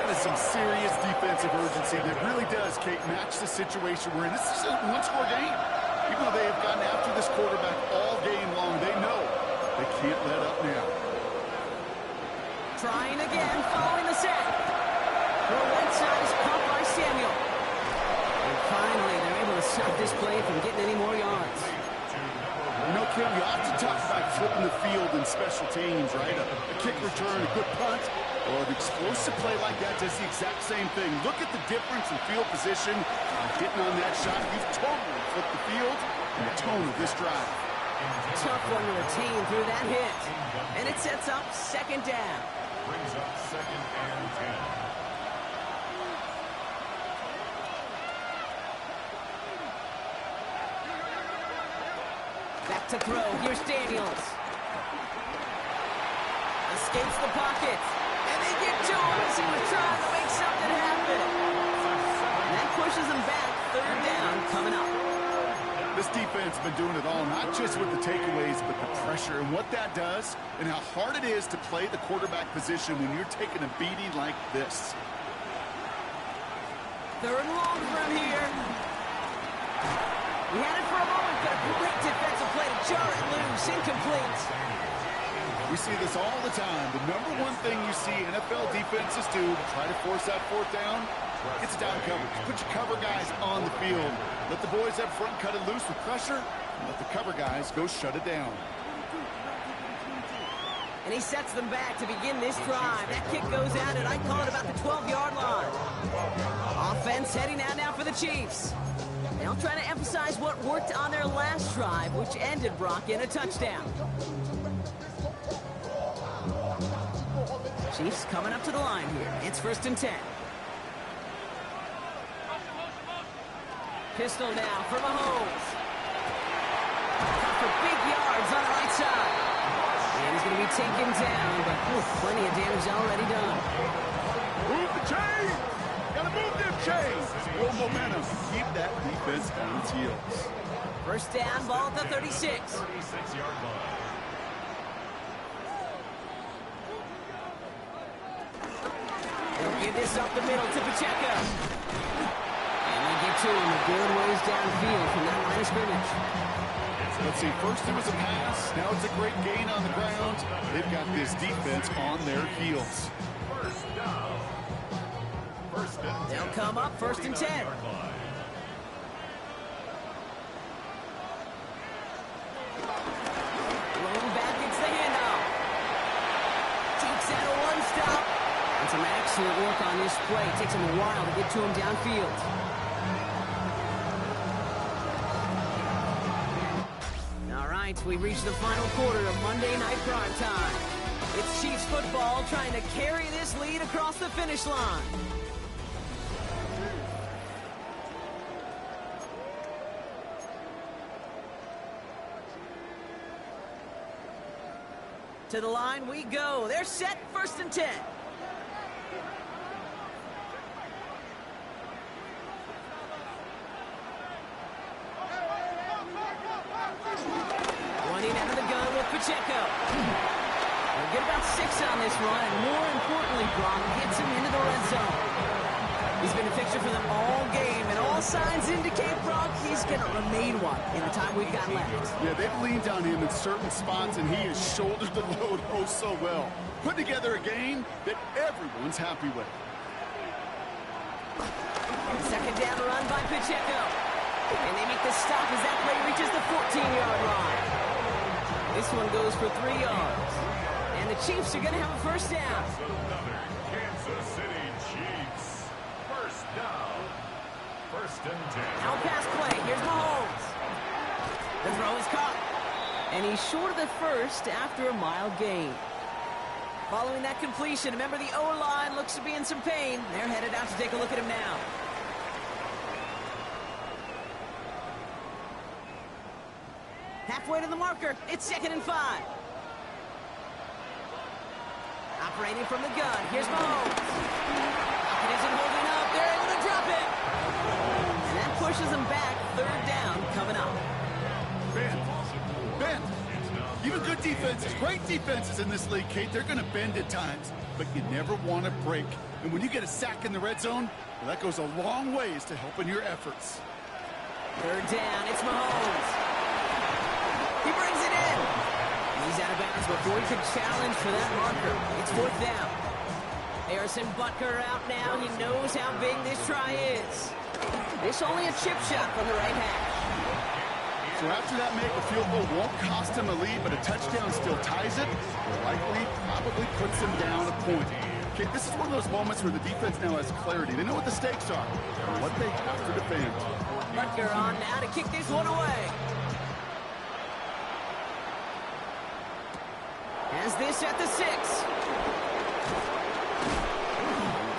That is some serious defensive urgency that really does, Kate, match the situation we're in. This is a one-score game. Even though they have gotten after this quarterback all game long, they know they can't let up now. Trying again, following the set. Throw right side is caught by Samuel. And finally, they're able to stop this play from getting any more yards. You know, Kim, you often talk about flipping the field in special teams, right? A kick return, a good punt, or an explosive play like that does the exact same thing. Look at the difference in field position. Getting on that shot, you've totally flipped the field and the tone of this drive. Tough one to retain through that hit. And it sets up second down. Brings up 2nd and 10. Back to throw. Here's Daniels. Escapes the pocket. And they get to him as he was trying to make something happen. And that pushes him back. Third down coming up. This defense has been doing it all, not just with the takeaways, but the pressure and what that does and how hard it is to play the quarterback position when you're taking a beating like this. Third and long from here. We had it for a moment, but a great defensive play to jar it loose. Incomplete. We see this all the time. The number one thing you see NFL defenses do to try to force that fourth down, it's down coverage. Put your cover guys on the field. Let the boys up front cut it loose with pressure. And let the cover guys go shut it down. And he sets them back to begin this drive. That kick goes out, and I call it about the 12-yard line. Offense heading out now for the Chiefs. They'll try to emphasize what worked on their last drive, which ended, Brock, in a touchdown. Chiefs coming up to the line here. It's 1st and 10. Pistol now for Mahomes. For big yards on the right side. And he's going to be taken down, but plenty of damage already done. Move the chain! Gotta move them chains! Real momentum. Keep that defense on its heels. First down, ball at the 36. 36-yard line. They'll give this up the middle to Pacheco. And they get to him a good ways downfield from that line of scrimmage. Let's see, first it was a pass, now it's a great gain on the ground. They've got this defense on their heels. First down. First and 10. They'll come up 1st and 10. Rolling back, it's the handoff. Takes out a one-stop. And some excellent work on this play. It takes him a while to get to him downfield. All right, we've reached the final quarter of Monday Night Prime Time. It's Chiefs football trying to carry this lead across the finish line. To the line we go. They're set, 1st and 10. Running out of the gun with Pacheco. They'll get about 6 on this run, and more importantly, Brock gets him into the red zone. He's been a fixture for them all game, and all signs indicate, Brock, he's going to remain one in the time we've got left. Yeah, they've leaned on him in certain spots, and he has shouldered the load oh so well. Put together a game that everyone's happy with. Second down run by Pacheco. And they make the stop as that play reaches the 14-yard line. This one goes for 3 yards. And the Chiefs are going to have a first down. Another Kansas City Chiefs. First down. 1st and 10. Out pass play. Here's Mahomes. The throw is caught. And he's short of the first after a mild gain. Following that completion, remember the O-line looks to be in some pain. They're headed out to take a look at him now. Halfway to the marker. It's 2nd and 5. Operating from the gun. Here's Mahomes. It isn't holding up. They're able to drop it. And that pushes them back. 3rd down coming up. Ben, even good defenses, great defenses in this league, Kate, they're going to bend at times, but you never want to break And when you get a sack in the red zone, well, that goes a long ways to helping your efforts. Third down, it's Mahomes. He brings it in. He's out of bounds before he can challenge for that marker. It's fourth down. Harrison Butker out now. He knows how big this try is. This only a chip shot from the right hash. So after that make, a field goal won't cost him a lead, but a touchdown still ties it, or likely probably puts him down a point. Okay, this is one of those moments where the defense now has clarity. They know what the stakes are and what they have to defend. Butker on now to kick this one away. Has this at the 6.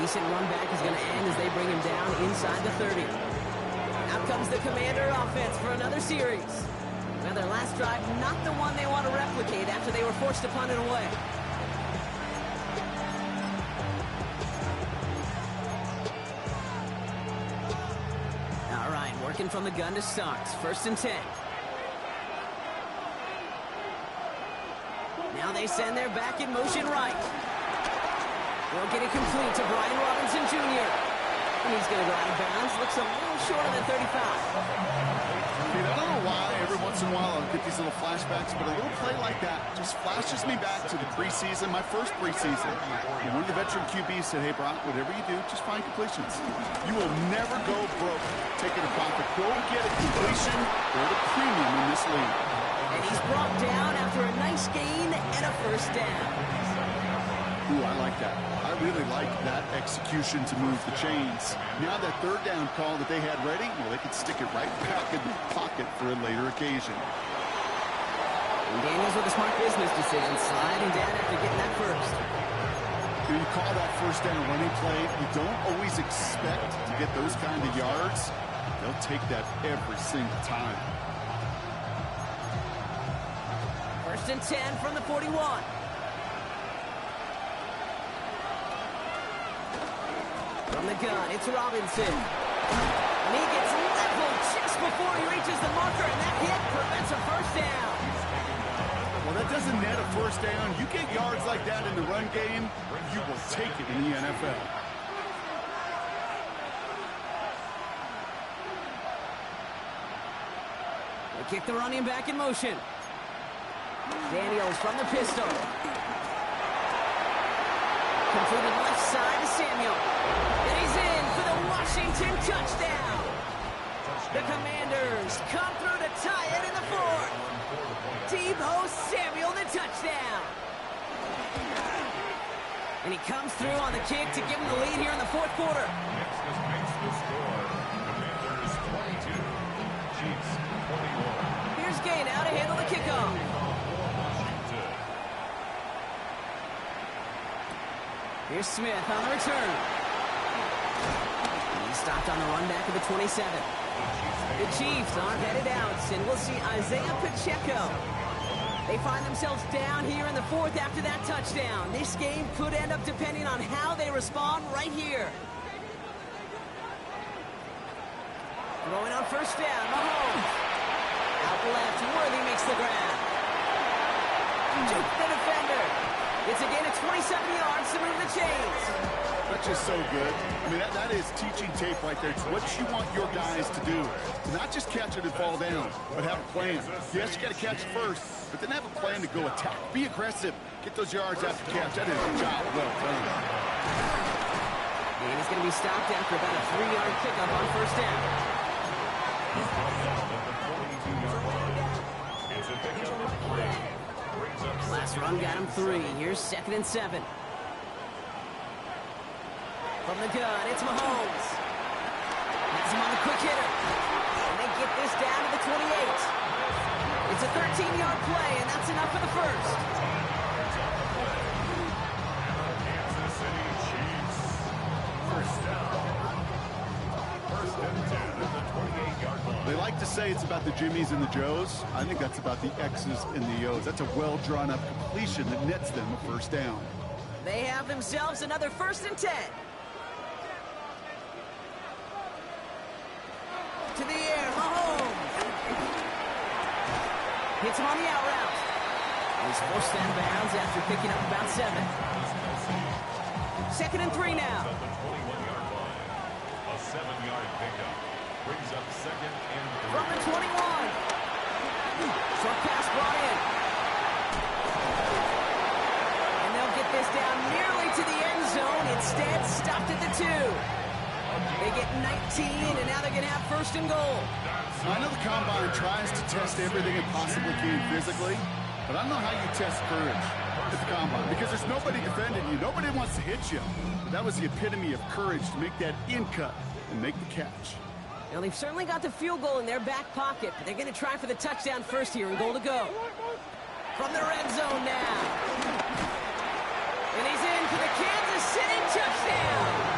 Decent run back is going to end as they bring him down inside the 30. Out comes the Commander offense for another series. Now their last drive, not the one they want to replicate after they were forced to punt it away. All right, working from the gun to start. First and 10. Now they send their back in motion right. They'll get it complete to Brian Robinson Jr. And he's going to go out of bounds. Looks a little shorter than 35. I don't know why every once in a while I'll get these little flashbacks, but a little play like that just flashes me back to the preseason, my first preseason. And one of the veteran QBs said, hey, Brock, whatever you do, just find completions. You will never go broke taking a profit. Go get a completion or the premium in this league. And he's brought down after a nice gain and a first down. Ooh, I like that. I really like that execution to move the chains. Now that third down call that they had ready, well, they could stick it right back in the pocket for a later occasion. And Daniels with a smart business decision, sliding down after getting that first. When you call that first down running play, you don't always expect to get those kind of yards. They'll take that every single time. First and 10 from the 41. From the gun, it's Robinson. And he gets leveled just before he reaches the marker, and that hit prevents a first down. Well, that doesn't net a first down. You get yards like that in the run game, you will take it in the NFL. They kick the running back in motion. Daniels from the pistol. Completed left side to Samuel. And he's in for the Washington touchdown. The Commanders come through to tie it in the fourth. Deebo Samuel, the touchdown. And he comes through on the kick to give him the lead here in the fourth quarter. Makes the score. Commanders 22, Chiefs 21. Here's Gay now to handle the kickoff. Here's Smith on the return. He's stopped on the run back of the 27. The Chiefs are headed out, and we'll see Isaiah Pacheco. They find themselves down here in the fourth after that touchdown. This game could end up depending on how they respond right here. Throwing on first down, Mahomes. Out left, Worthy makes the grab. Juke the defender. It's a gain of 27 yards to move the chains. That's just so good. I mean, that is teaching tape right there. It's what you want your guys to do. To not just catch it and fall down, but have a plan. Yes, you got to catch it first, but then have a plan to go attack. Be aggressive. Get those yards after catch. That is a job well done. And he's going to be stopped after about a 3-yard pickup on first down. Last run got him 3. Here's second and 7. From the gun, it's Mahomes. Has him on the quick hitter. And they get this down to the 28. It's a 13-yard play, and that's enough for the first. Kansas City Chiefs. First down. First and 10 at the 28-yard line. They like to say it's about the Jimmies and the Joes. I think that's about the X's and the O's. That's a well-drawn-up completion that nets them a first down. They have themselves another first and 10. To the air, Mahomes. Hits him on the out route. He's forced out of bounds after picking up about 7. 2nd and 3 now. At the 21-yard line. A 7-yard pickup brings up 2nd and 3. From the 21. Short pass brought in. And they'll get this down nearly to the end zone. Instead, stopped at the 2. They get 19, and now they're going to have 1st and goal. I know the Combine tries to test everything it possibly can physically, but I don't know how you test courage at the Combine, because there's nobody defending you. Nobody wants to hit you. But that was the epitome of courage to make that in cut and make the catch. Now, they've certainly got the field goal in their back pocket, but they're going to try for the touchdown first here and goal to go. From the red zone now. And he's in for the Kansas City touchdown.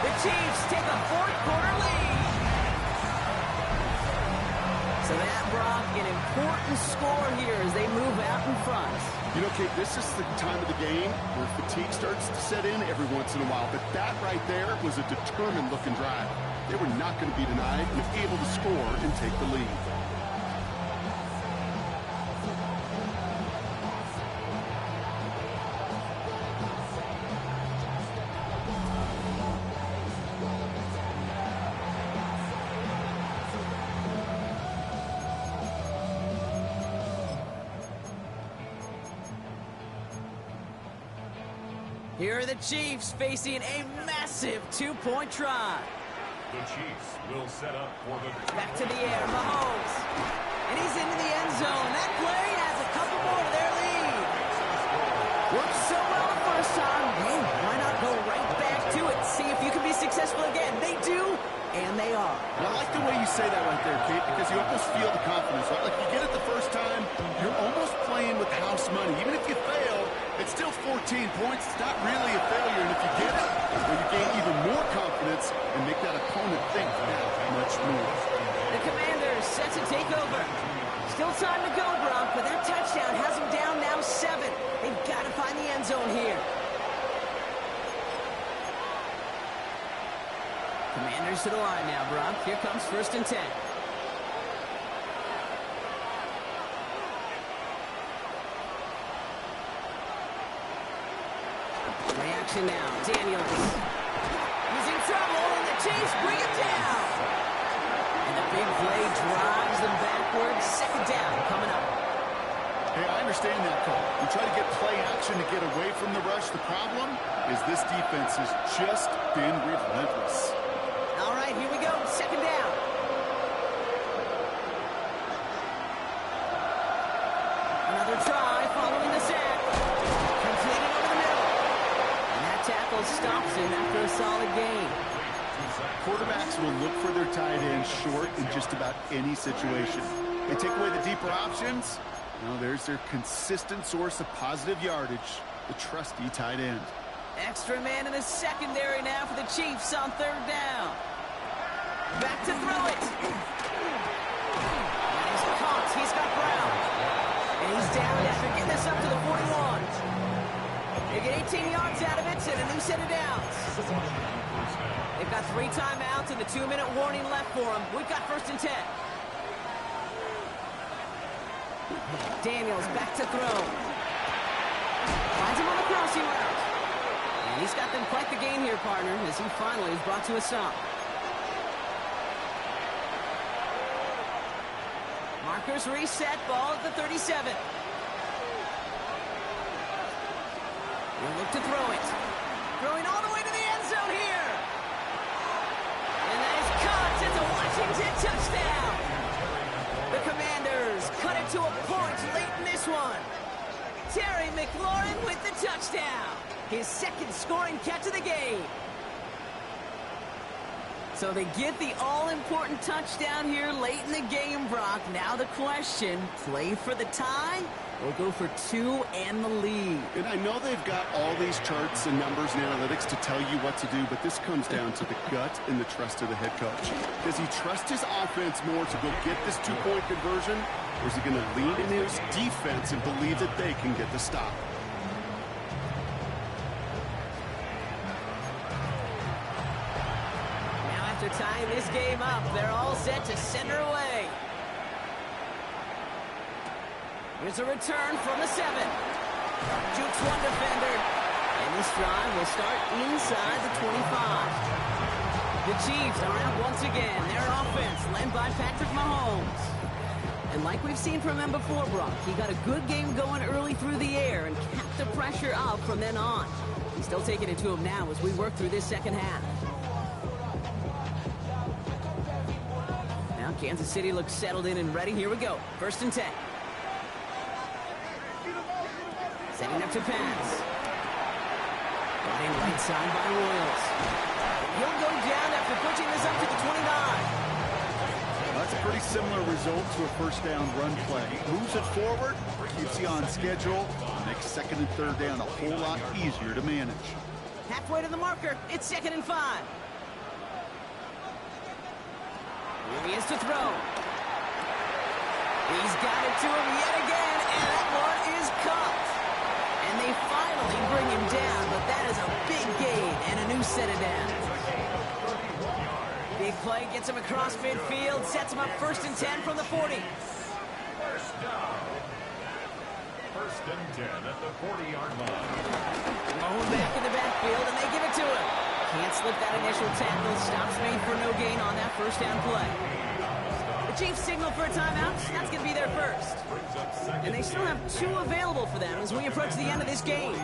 The Chiefs take a 4th quarter lead. So that, Brock, an important score here as they move out in front. You know, Kate, this is the time of the game where fatigue starts to set in every once in a while. But that right there was a determined-looking drive. They were not going to be denied and able to score and take the lead. Here are the Chiefs facing a massive 2-point try. The Chiefs will set up for the Back to the air, Mahomes. And he's into the end zone. That play adds a couple more to their lead. Worked so well the first time. Hey, why not go right back to it? See if you can be successful again. They do, and they are. And I like the way you say that right there, Kate, because you almost feel the confidence, right? Like you get it the first time, you're almost playing with house money. Even if you fail, it's still 14 points. It's not really a failure. And if you get it, well, you gain even more confidence and make that opponent think that much more. The Commanders set to take over. Still time to go, Brock, but that touchdown has them down now 7. They've got to find the end zone here. Commanders to the line now, Brock. Here comes 1st and 10. Reaction now. Daniels. He's in trouble, and the Chiefs bring him down. And the big play drives them backwards. 2nd down coming up. Hey, I understand that call. You try to get play action to get away from the rush. The problem is this defense has just been relentless. All right, here we go. 2nd down. Another try following the sack. Completed over the middle. And that tackle stops him after a solid gain. Quarterbacks will look for their tight end short in just about any situation. They take away the deeper options. Well, there's their consistent source of positive yardage, the trusty tight end. Extra man in the secondary now for the Chiefs on 3rd down. Back to throw it. And he's caught. He's got Brown. And he's down after getting this up to the 41. They get 18 yards out of it and a new set of downs. They've got 3 timeouts and the 2-minute warning left for them. We've got 1st and 10. Daniels back to throw. Finds him on the crossing route. And he's got them quite the gain here, partner, as he finally is brought to a stop. Markers reset, ball at the 37. We'll look to throw it. Throwing all the way to the end zone here. And that is caught. It's a Washington touchdown. The Commanders cut it to a point late in this one. Terry McLaurin with the touchdown. His 2nd scoring catch of the game. So they get the all-important touchdown here late in the game, Brock. Now the question, play for the tie or go for 2 and the lead? And I know they've got all these charts and numbers and analytics to tell you what to do, but this comes down to the gut and the trust of the head coach. Does he trust his offense more to go get this 2-point conversion, or is he going to lean in his defense and believe that they can get the stop? After tying this game up, they're all set to center away. Here's a return from the 7. Jukes one defender, and And this drive will start inside the 25. The Chiefs are out once again. Their offense led by Patrick Mahomes. And like we've seen from him before, Brock, he got a good game going early through the air and kept the pressure up from then on. He's still taking it to him now as we work through this second half. Now Kansas City looks settled in and ready. Here we go. 1st and 10. Setting up to pass. Running right side by Royals. He'll go down after pushing this up to the 29. That's a pretty similar result to a first down run play. Moves it forward, keeps you on schedule, makes 2nd and 3rd down a whole lot easier to manage. Halfway to the marker, it's 2nd and 5. Here he is to throw. He's got it to him yet again, and that one is caught. And they finally bring him down, but that is a big gain and a new set of downs. Big play gets him across midfield, sets him up 1st and 10 from the 40. 1st down. 1st and 10 at the 40-yard line. Mown back in the backfield, and they give it to him. Can't slip that initial tackle. Stops made for no gain on that 1st down play. The Chiefs signal for a timeout. That's going to be their first. And they still have 2 available for them as we approach the end of this game.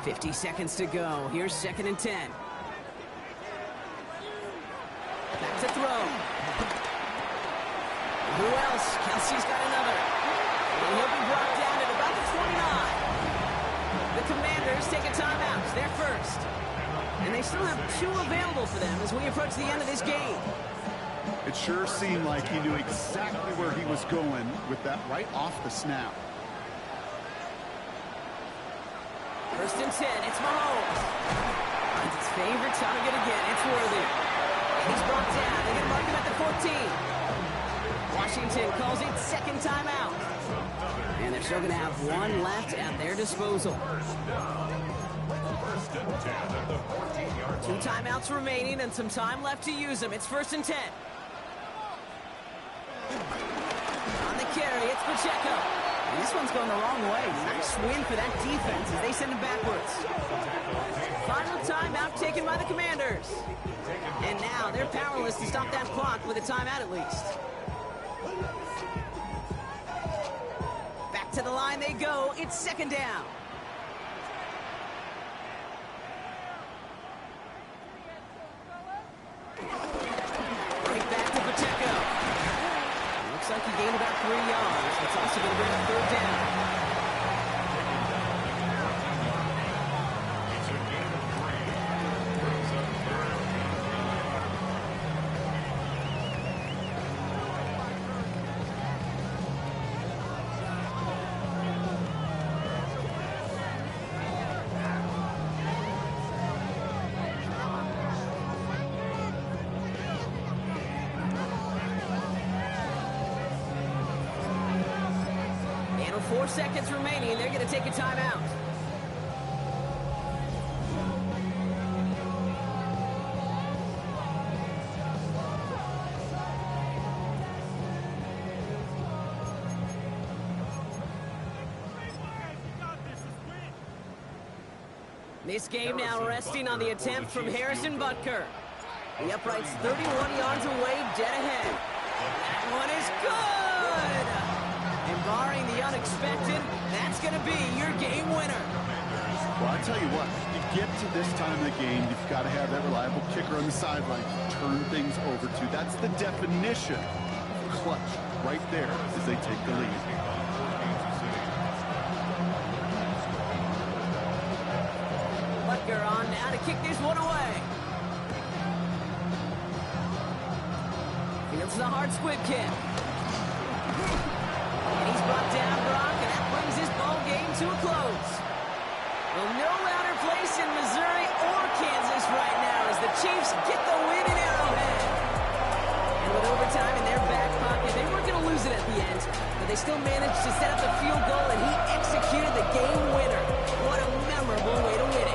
50 seconds to go. Here's 2nd and 10. Back to throw. Who else? Kelsey's got another. And he'll be brought down at about the 29. The Commanders take a timeout. They're first. And they still have 2 available for them as we approach the end of this game. It sure seemed like he knew exactly where he was going with that right off the snap. 1st and 10, it's Mahomes. Finds his favorite target again, it's Worthy. And he's brought down, they're going to mark him at the 14. Washington calls it 2nd timeout. And they're still going to have 1 left at their disposal. 1st and 10 at the 14-yard 2 timeouts remaining and some time left to use them. It's 1st and 10. On the carry, it's Pacheco. And this one's going the wrong way. Nice win for that defense as they send him backwards. Final timeout taken by the Commanders. And now they're powerless to stop that clock with a timeout at least. Back to the line they go. It's 2nd down. Right back to Pacheco. Looks like he gained about 3 yards. It's also going to bring up 3rd down. It's a gain of 3. Brings up 3rd. And with 4 seconds remaining, they're going to take a timeout. This game now resting on the attempt from Harrison Butker. The upright's 31 yards away, dead ahead. That one is good! And barring the unexpected, that's going to be your game winner. Well, I tell you what, you get to this time of the game, you've got to have that reliable kicker on the sideline to turn things over to. That's the definition of clutch right there as they take the lead. Butker on now to kick this one away. Fields the hard squib kick. And he's brought down, Brock, and that brings this ball game to a close. Well, no louder place in Missouri or Kansas right now as the Chiefs get the win in Arrowhead. And with overtime in their back pocket, they weren't going to lose it at the end, but they still managed to set up the field goal, and he executed the game winner. What a memorable way to win.